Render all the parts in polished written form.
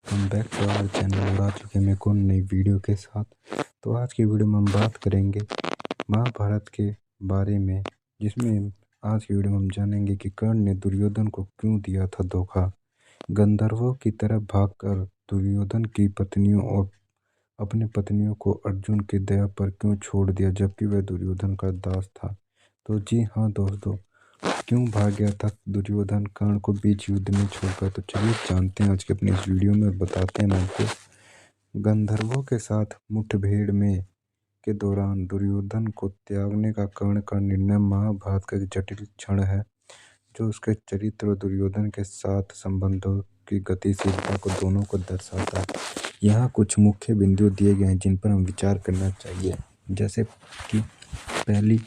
Welcome back to our channel और आ चुके हैं मैं कौन नई वीडियो के साथ। तो आज की वीडियो में हम बात करेंगे महाभारत के बारे में, जिसमें आज की वीडियो में हम जानेंगे कि कर्ण ने दुर्योधन को क्यों दिया था धोखा। गंधर्वों की तरफ भागकर दुर्योधन की पत्नियों और अपनी पत्नियों को अर्जुन की दया पर क्यों छोड़ दिया, जबकि वह दुर्योधन का दास था। तो जी हाँ दोस्तों, क्यों भाग गया था दुर्योधन कर्ण को बीच युद्ध में छोड़कर। तो चलिए जानते हैं आज के अपने इस वीडियो में और बताते हैं आपको। गंधर्वों के साथ मुठभेड़ में के दौरान दुर्योधन को त्यागने का कर्ण का निर्णय महाभारत का एक जटिल क्षण है, जो उसके चरित्र और दुर्योधन के साथ संबंधों की गतिशीलता को दोनों को दर्शाता है। यहाँ कुछ मुख्य बिंदु दिए गए हैं जिन पर हम विचार करना चाहिए, जैसे कि पहली,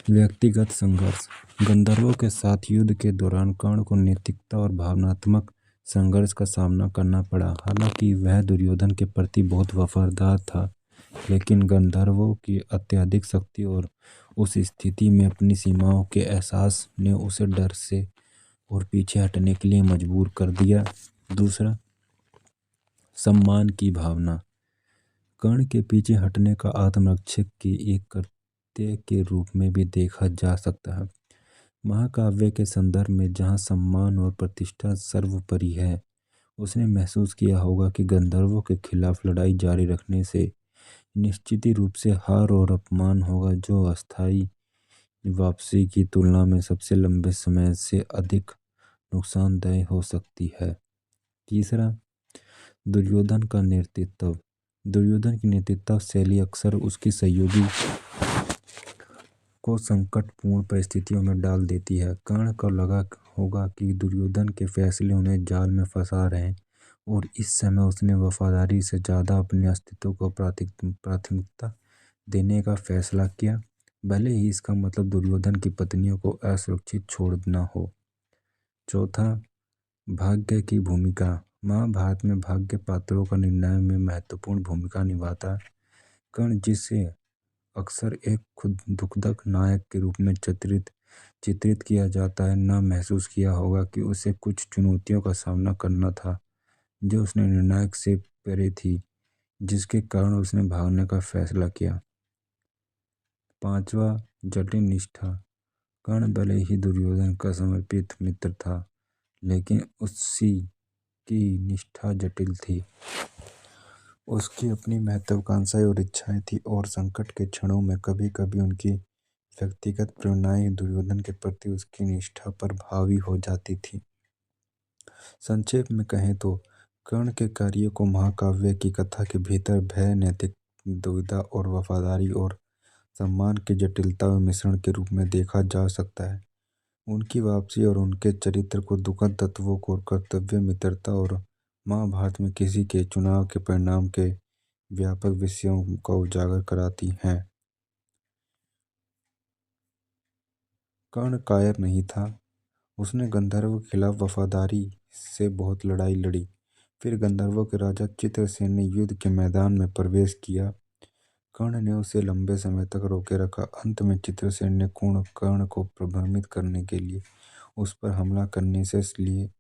व्यक्तिगत संघर्ष। गंधर्वों के साथ युद्ध के दौरान कर्ण को नैतिकता और भावनात्मक संघर्ष का सामना करना पड़ा। हालांकि वह दुर्योधन के प्रति बहुत वफादार था, लेकिन गंधर्वों की अत्यधिक शक्ति और उस स्थिति में अपनी सीमाओं के एहसास ने उसे डर से और पीछे हटने के लिए मजबूर कर दिया। दूसरा, सम्मान की भावना। कर्ण के पीछे हटने का आत्मरक्षक की एक कर्तव्य के रूप में भी देखा जा सकता है। महाकाव्य के संदर्भ में जहाँ सम्मान और प्रतिष्ठा सर्वोपरि है, उसने महसूस किया होगा कि गंधर्वों के खिलाफ लड़ाई जारी रखने से निश्चित ही रूप से हार और अपमान होगा, जो अस्थायी वापसी की तुलना में सबसे लंबे समय से अधिक नुकसानदेह हो सकती है। तीसरा, दुर्योधन का नेतृत्व। दुर्योधन की नेतृत्व शैली अक्सर उसकी सहयोगी को संकटपूर्ण परिस्थितियों में डाल देती है। कर्ण को लगा होगा कि दुर्योधन के फैसले उन्हें जाल में फंसा रहे हैं, और इस समय उसने वफादारी से ज़्यादा अपने अस्तित्व को प्राथमिकता देने का फैसला किया, भले ही इसका मतलब दुर्योधन की पत्नियों को असुरक्षित छोड़ना हो। चौथा, भाग्य की भूमिका। महाभारत में भाग्य पात्रों का निर्णय में महत्वपूर्ण भूमिका निभाता है। कर्ण, जिसे अक्सर एक खुद दुखदक नायक के रूप में चित्रित किया जाता है, न महसूस किया होगा कि उसे कुछ चुनौतियों का सामना करना था जो उसने निर्णायक से परे थी, जिसके कारण उसने भागने का फैसला किया। पांचवा, जटिल निष्ठा। कर्ण भले ही दुर्योधन का समर्पित मित्र था, लेकिन उसकी की निष्ठा जटिल थी। उसकी अपनी महत्वाकांक्षाएं और इच्छाएं थी, और संकट के क्षणों में कभी कभी उनकी व्यक्तिगत प्रेरणाएं दुर्योधन के प्रति उसकी निष्ठा पर हावी हो जाती थी। संक्षेप में कहें तो कर्ण के कार्य को महाकाव्य की कथा के भीतर भय, नैतिक दुविधा और वफादारी और सम्मान की जटिलता व मिश्रण के रूप में देखा जा सकता है। उनकी वापसी और उनके चरित्र को दुखद तत्वों को कर्तव्य, मित्रता और महाभारत में किसी के चुनाव के परिणाम के व्यापक विषयों का उजागर कराती हैं। कर्ण कायर नहीं था। उसने गंधर्व के खिलाफ वफादारी से बहुत लड़ाई लड़ी। फिर गंधर्वों के राजा चित्रसेन ने युद्ध के मैदान में प्रवेश किया। कर्ण ने उसे लंबे समय तक रोके रखा। अंत में चित्रसेन ने कर्ण को प्रभ्रमित करने के लिए उस पर हमला करने से लिए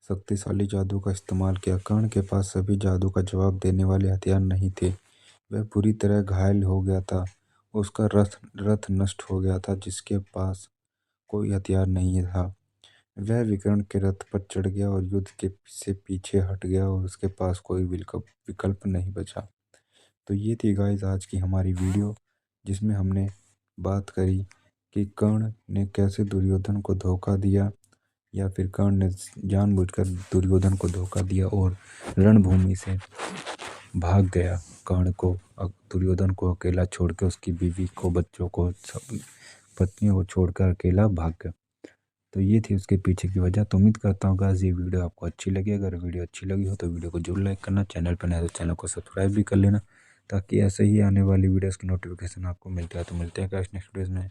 शक्तिशाली जादू का इस्तेमाल किया। कर्ण के पास सभी जादू का जवाब देने वाले हथियार नहीं थे। वह बुरी तरह घायल हो गया था। उसका रथ नष्ट हो गया था, जिसके पास कोई हथियार नहीं था। वह विकर्ण के रथ पर चढ़ गया और युद्ध के से पीछे हट गया, और उसके पास कोई विकल्प नहीं बचा। तो ये थी गाइस आज की हमारी वीडियो, जिसमें हमने बात करी कि कर्ण ने कैसे दुर्योधन को धोखा दिया, या फिर कर्ण ने जानबूझकर दुर्योधन को धोखा दिया और रणभूमि से भाग गया। कर्ण को दुर्योधन को अकेला छोड़ के, उसकी बीवी को, बच्चों को, सब पत्नियों को छोड़कर अकेला भाग गया। तो ये थी उसके पीछे की वजह। तो उम्मीद करता हूँ गाइस ये वीडियो आपको अच्छी लगी। अगर वीडियो अच्छी लगी हो तो वीडियो को जरूर लाइक करना, चैनल पर नए तो चैनल को सब्सक्राइब भी कर लेना, ताकि ऐसे ही आने वाली वीडियोस की नोटिफिकेशन आपको मिलता है। तो मिलते हैं गाइस नेक्स्ट वीडियोस में।